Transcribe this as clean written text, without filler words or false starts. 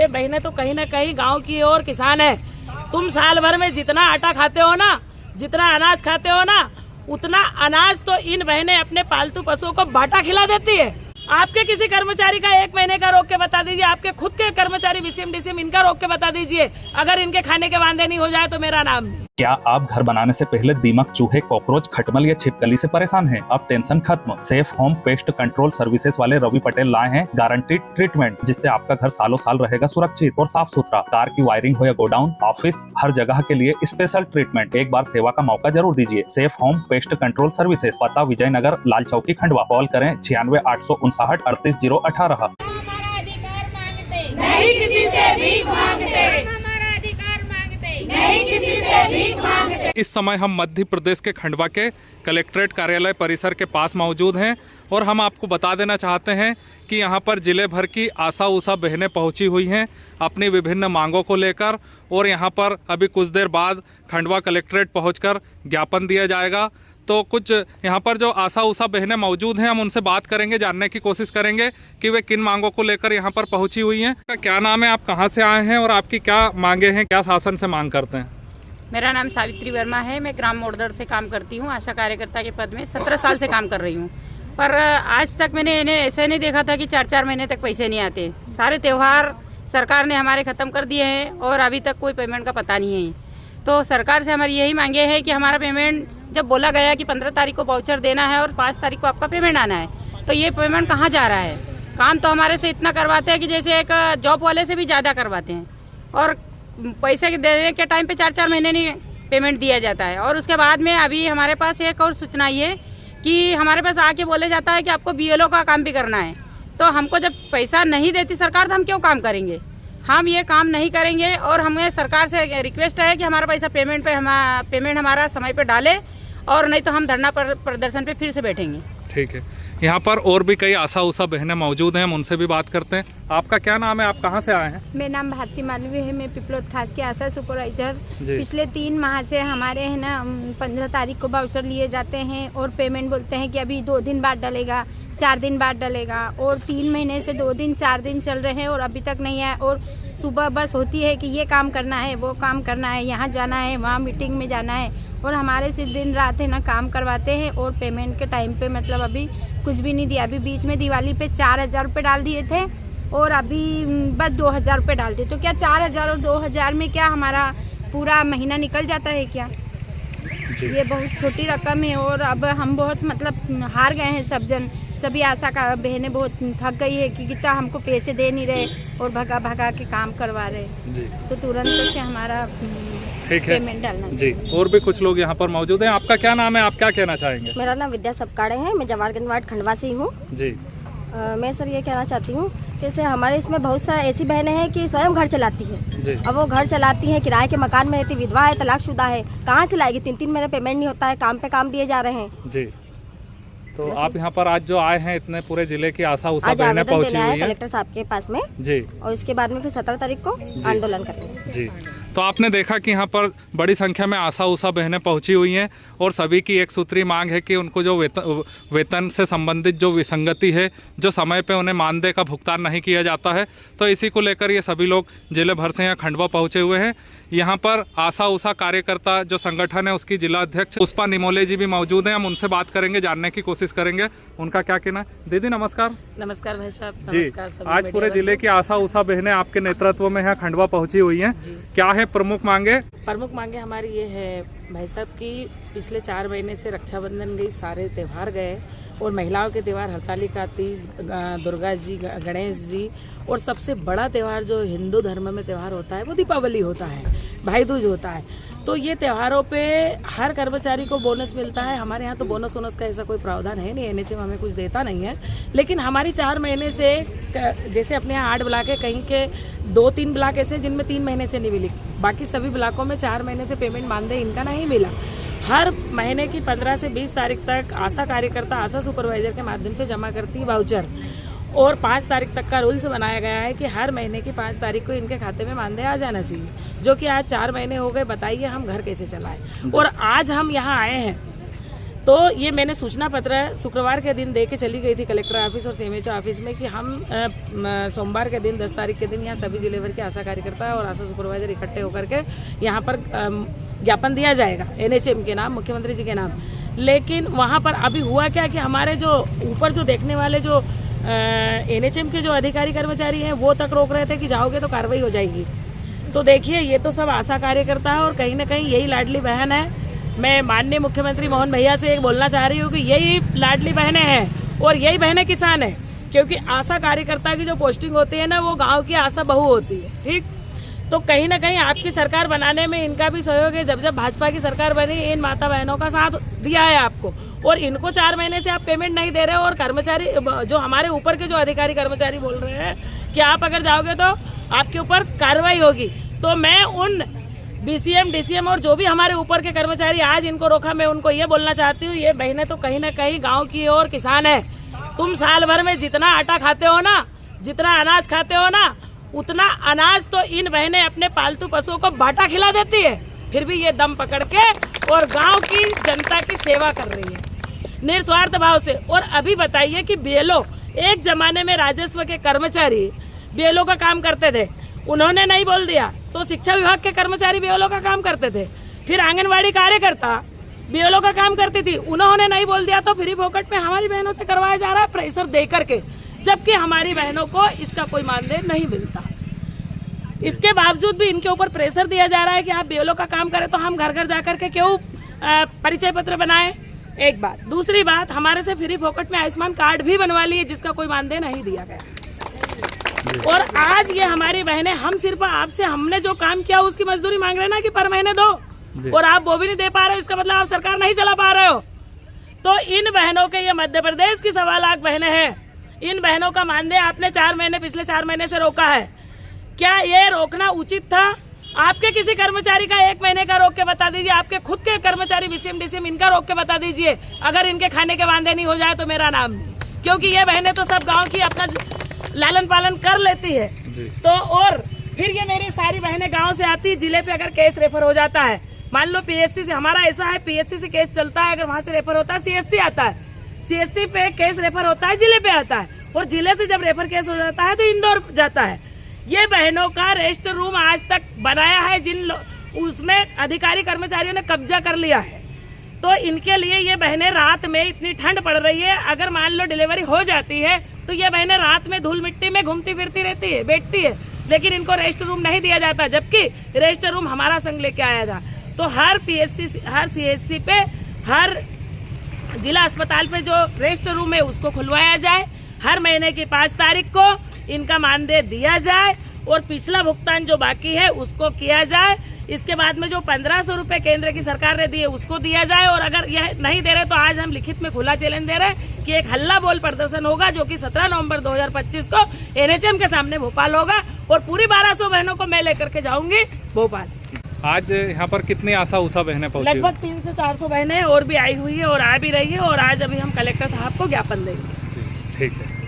ये बहनें तो कहीं ना कहीं गांव की और किसान है। तुम साल भर में जितना आटा खाते हो ना, जितना अनाज खाते हो ना, उतना अनाज तो इन बहनें अपने पालतू पशुओं को बाटा खिला देती है। आपके किसी कर्मचारी का 1 महीने का रोक के बता दीजिए, आपके खुद के कर्मचारी विसिम डिसिम इनका रोक के बता दीजिए। अगर इनके खाने के वांदे नहीं हो जाए तो मेरा नाम नहीं। क्या आप घर बनाने से पहले दीमक, चूहे, कॉकरोच, खटमल या छिपकली से परेशान हैं? अब टेंशन खत्म। Safe home pest control services वाले रवि पटेल लाए हैं गारंटीड ट्रीटमेंट, जिससे आपका घर सालों साल रहेगा सुरक्षित और साफ सुथरा। कार की वायरिंग हो या गोडाउन, ऑफिस, हर जगह के लिए स्पेशल ट्रीटमेंट। एक बार सेवा का मौका जरूर दीजिए। Safe home pest control services, पता विजयनगर, लाल चौकी, खंडवा। कॉल करें 96 859 38018। नहीं किसी से भीख मांगते, नहीं किसी से भीख मांगते। इस समय हम मध्य प्रदेश के खंडवा के कलेक्ट्रेट कार्यालय परिसर के पास मौजूद हैं और हम आपको बता देना चाहते हैं कि यहाँ पर जिले भर की आशा उषा बहनें पहुँची हुई हैं अपनी विभिन्न मांगों को लेकर, और यहाँ पर अभी कुछ देर बाद खंडवा कलेक्ट्रेट पहुँचकर ज्ञापन दिया जाएगा। तो कुछ यहाँ पर जो आशा उषा बहनें मौजूद हैं, हम उनसे बात करेंगे, जानने की कोशिश करेंगे कि वे किन मांगों को लेकर यहाँ पर पहुँची हुई हैं। क्या नाम है, आप कहाँ से आए हैं और आपकी क्या मांगे हैं, क्या शासन से मांग करते हैं? मेरा नाम सावित्री वर्मा है। मैं ग्राम मोड़दर से काम करती हूँ, आशा कार्यकर्ता के पद में 17 साल से काम कर रही हूँ। पर आज तक मैंने इन्हें ऐसे नहीं देखा था कि 4-4 महीने तक पैसे नहीं आते। सारे त्यौहार सरकार ने हमारे ख़त्म कर दिए हैं और अभी तक कोई पेमेंट का पता नहीं है। तो सरकार से हमारी यही मांगे है कि हमारा पेमेंट, जब बोला गया कि 15 तारीख को वाउचर देना है और 5 तारीख को आपका पेमेंट आना है, तो ये पेमेंट कहाँ जा रहा है? काम तो हमारे से इतना करवाते हैं कि जैसे एक जॉब वाले से भी ज़्यादा करवाते हैं, और पैसे देने के टाइम पे 4-4 महीने नहीं पेमेंट दिया जाता है। और उसके बाद में अभी हमारे पास एक और सूचना ये कि हमारे पास आके बोले जाता है कि आपको BLO का काम भी करना है। तो हमको जब पैसा नहीं देती सरकार तो हम क्यों काम करेंगे? हम ये काम नहीं करेंगे और हमें सरकार से रिक्वेस्ट है कि हमारा पैसा पेमेंट हमारा समय पे डाले, और नहीं तो हम धरना प्रदर्शन पे फिर से बैठेंगे। ठीक है, यहाँ पर और भी कई आशा उषा बहनें मौजूद हैं, हम उनसे भी बात करते हैं। आपका क्या नाम है, आप कहाँ से आए हैं? मेरा नाम भारती मालवीय है। मैं पिपलोद खास के आशा सुपरवाइजर। जी। पिछले 3 माह से हमारे है ना 15 तारीख को वाउचर लिए जाते हैं और पेमेंट बोलते हैं कि अभी 2 दिन बाद डलेगा, 4 दिन बाद डलेगा, और 3 महीने से 2 दिन 4 दिन चल रहे हैं और अभी तक नहीं है। और सुबह बस होती है कि ये काम करना है, वो काम करना है, यहाँ जाना है, वहाँ मीटिंग में जाना है, और हमारे से दिन रात है ना काम करवाते हैं। और पेमेंट के टाइम पे मतलब अभी कुछ भी नहीं दिया। अभी बीच में दिवाली पे 4000 रुपये डाल दिए थे और अभी बस 2000 रुपये डाल दिए। तो क्या 4000 और 2000 में क्या हमारा पूरा महीना निकल जाता है क्या? ये बहुत छोटी रकम है। और अब हम बहुत मतलब हार गए हैं सब जन, सभी आशा का बहनें बहुत थक गई है कि कितना हमको पैसे दे नहीं रहे और भगा भगा के काम करवा रहे जी। तो तुरंत से हमारा ठीक है पेमेंट डालना जी। और भी कुछ लोग यहाँ पर मौजूद हैं। आपका क्या नाम है, आप क्या कहना चाहेंगे? मेरा नाम विद्या सबकाड़े है। मैं जवाहरगंज वार्ड खंडवा से ही हूँ जी। मैं सर ये कहना चाहती हूँ कि जैसे हमारे इसमें बहुत सा ऐसी बहनें हैं कि स्वयं घर चलाती है जी। अब वो घर चलाती हैं, किराए के मकान में रहती, विधवा है, तलाकशुदा है, कहाँ से लाएगी? 3-3 महीने पेमेंट नहीं होता है, काम पे काम दिए जा रहे हैं जी। तो आप यहाँ पर आज जो आए हैं, इतने पूरे जिले की आशा उषा आज बहनें आवेदन पहुँची देने हुई आए हैं कलेक्टर साहब के पास में जी, और इसके बाद में फिर 17 तारीख को आंदोलन करेंगे जी। तो आपने देखा कि यहाँ पर बड़ी संख्या में आशा उषा बहनें पहुँची हुई हैं और सभी की एक सूत्री मांग है कि उनको जो वेतन से संबंधित जो विसंगति है, जो समय पे उन्हें मानदेय का भुगतान नहीं किया जाता है, तो इसी को लेकर ये सभी लोग जिले भर से यहाँ खंडवा पहुँचे हुए हैं। यहाँ पर आशा उषा कार्यकर्ता जो संगठन है उसकी जिला अध्यक्ष पुष्पा निमोले जी भी मौजूद हैं, हम उनसे बात करेंगे, जानने की कोशिश करेंगे उनका क्या कहना है। दीदी नमस्कार। नमस्कार भाई साहब। जी, नमस्कार। आज पूरे जिले की आशा उषा बहनें आपके नेतृत्व में यहाँ खंडवा पहुँची हुई हैं, क्या है प्रमुख मांगे? प्रमुख मांगे हमारी ये है भाई साहब की पिछले 4 महीने से रक्षाबंधन गई, सारे त्यौहार गए, और महिलाओं के त्यौहार हरतालिका तीज, दुर्गा जी, गणेश जी, और सबसे बड़ा त्यौहार जो हिंदू धर्म में त्यौहार होता है वो दीपावली होता है, भाई दूज होता है। तो ये त्योहारों पे हर कर्मचारी को बोनस मिलता है। हमारे यहाँ तो बोनस वोनस का ऐसा कोई प्रावधान है नहीं, NHM हमें कुछ देता नहीं है। लेकिन हमारी 4 महीने से, जैसे अपने यहाँ 8 ब्लॉक है, कहीं के 2-3 ब्लॉक ऐसे जिनमें 3 महीने से नहीं मिली, बाकी सभी ब्लॉकों में 4 महीने से पेमेंट मानदेय इनका नहीं मिला। हर महीने की 15 से 20 तारीख तक आशा कार्यकर्ता आशा सुपरवाइजर के माध्यम से जमा करती है वाउचर, और 5 तारीख तक का रूल्स बनाया गया है कि हर महीने की 5 तारीख को इनके खाते में मानदेय आ जाना चाहिए, जो कि आज 4 महीने हो गए। बताइए हम घर कैसे चलाएं। और आज हम यहाँ आए हैं तो ये मैंने सूचना पत्र शुक्रवार के दिन दे के चली गई थी कलेक्टर ऑफिस और सीएमएचओ ऑफिस में कि हम सोमवार के दिन 10 तारीख के दिन यहाँ सभी जिले भर के आशा कार्यकर्ता और आशा सुपरवाइजर इकट्ठे होकर के यहाँ पर ज्ञापन दिया जाएगा NHM के नाम, मुख्यमंत्री जी के नाम। लेकिन वहाँ पर अभी हुआ क्या कि हमारे जो ऊपर जो देखने वाले जो NHM के जो अधिकारी कर्मचारी हैं वो तक रोक रहे थे कि जाओगे तो कार्रवाई हो जाएगी। तो देखिए ये तो सब आशा कार्यकर्ता है और कहीं ना कहीं यही लाडली बहन है। मैं माननीय मुख्यमंत्री मोहन भैया से एक बोलना चाह रही हूँ कि यही लाडली बहनें हैं और यही बहनें किसान हैं, क्योंकि आशा कार्यकर्ता की जो पोस्टिंग होती है ना वो गांव की आशा बहू होती है। ठीक, तो कहीं ना कहीं आपकी सरकार बनाने में इनका भी सहयोग है। जब जब भाजपा की सरकार बनी इन माता बहनों का साथ दिया है आपको, और इनको 4 महीने से आप पेमेंट नहीं दे रहे हो। और कर्मचारी जो हमारे ऊपर के जो अधिकारी कर्मचारी बोल रहे हैं कि आप अगर जाओगे तो आपके ऊपर कार्रवाई होगी। तो मैं उन BCM DCM और जो भी हमारे ऊपर के कर्मचारी आज इनको रोका, मैं उनको ये बोलना चाहती हूँ, ये बहनें तो कहीं ना कहीं गांव की और किसान है। तुम साल भर में जितना आटा खाते हो ना, जितना अनाज खाते हो ना, उतना अनाज तो इन बहनें अपने पालतू पशुओं को बाटा खिला देती है। फिर भी ये दम पकड़ के और गांव की जनता की सेवा कर रही है निस्वार्थ भाव से। और अभी बताइए कि BLO, एक जमाने में राजस्व के कर्मचारी BLO का काम करते थे, उन्होंने नहीं बोल दिया तो शिक्षा विभाग के कर्मचारी BLO का काम करते थे। फिर आंगनवाड़ी कार्यकर्ता BLO का काम करती थी, उन्होंने नहीं बोल दिया तो फ्री फोकट में हमारी बहनों से करवाया जा रहा है प्रेशर दे करके, जबकि हमारी बहनों को इसका कोई मानदेय नहीं मिलता। इसके बावजूद भी इनके ऊपर प्रेशर दिया जा रहा है कि आप BLO का काम करें तो हम घर घर जा करके क्यों परिचय पत्र बनाएं। एक बात, दूसरी बात, हमारे से फ्री फोकट में आयुष्मान कार्ड भी बनवा लिए जिसका कोई मानदेय नहीं दिया गया। और आज ये हमारी बहनें, हम सिर्फ आपसे हमने जो काम किया उसकी मजदूरी मांग रहे हैं ना कि पर महीने दो, और आप वो भी नहीं दे पा रहे हो, इसका मतलब आप सरकार नहीं चला पा रहे हो। तो इन बहनों के, ये मध्य प्रदेश की 1.25 लाख बहनें हैं, इन बहनों का मानदेय आपने पिछले 4 महीने से रोका है। क्या ये रोकना उचित था? आपके किसी कर्मचारी का 1 महीने का रोक के बता दीजिए, आपके खुद के कर्मचारी BCM DCM इनका रोक के बता दीजिए। अगर इनके खाने के मानदेय नहीं हो जाए तो मेरा नाम नहीं, क्योंकि ये बहनें तो सब गाँव की अपना लालन पालन कर लेती है। तो और फिर ये मेरी सारी बहनें गांव से आती है, जिले पे अगर केस रेफर हो जाता है, मान लो PSC से, हमारा ऐसा है PSC से केस चलता है, अगर वहां से रेफर होता है CSC आता है, CSC पे केस रेफर होता है जिले पे आता है, और जिले से जब रेफर केस हो जाता है तो इंदौर जाता है। ये बहनों का रेस्ट रूम आज तक बनाया है उसमें अधिकारी कर्मचारियों ने कब्जा कर लिया है। तो इनके लिए ये बहनें, रात में इतनी ठंड पड़ रही है, अगर मान लो डिलीवरी हो जाती है तो ये बहनें रात में धूल मिट्टी में घूमती फिरती रहती है, बैठती है, लेकिन इनको रेस्ट रूम नहीं दिया जाता, जबकि रेस्ट रूम हमारा संघ लेके आया था। तो हर PSC, हर CSC पे, हर जिला अस्पताल पे जो रेस्ट रूम है उसको खुलवाया जाए, हर महीने की 5 तारीख को इनका मानदेय दिया जाए और पिछला भुगतान जो बाकी है उसको किया जाए। इसके बाद में जो 1500 रुपये केंद्र की सरकार ने दिए उसको दिया जाए। और अगर यह नहीं दे रहे तो आज हम लिखित में खुला चैलेंज दे रहे हैं कि एक हल्ला बोल प्रदर्शन होगा, जो कि 17 नवंबर 2025 को NHM के सामने भोपाल होगा, और पूरी 1200 बहनों को मैं लेकर के जाऊंगी भोपाल। आज यहाँ पर कितनी आशा उषा बहनें पहुँची? लगभग 300 से 400 बहनें और भी आई हुई है और आ भी रही है, और आज अभी हम कलेक्टर साहब को ज्ञापन देंगे। ठीक है।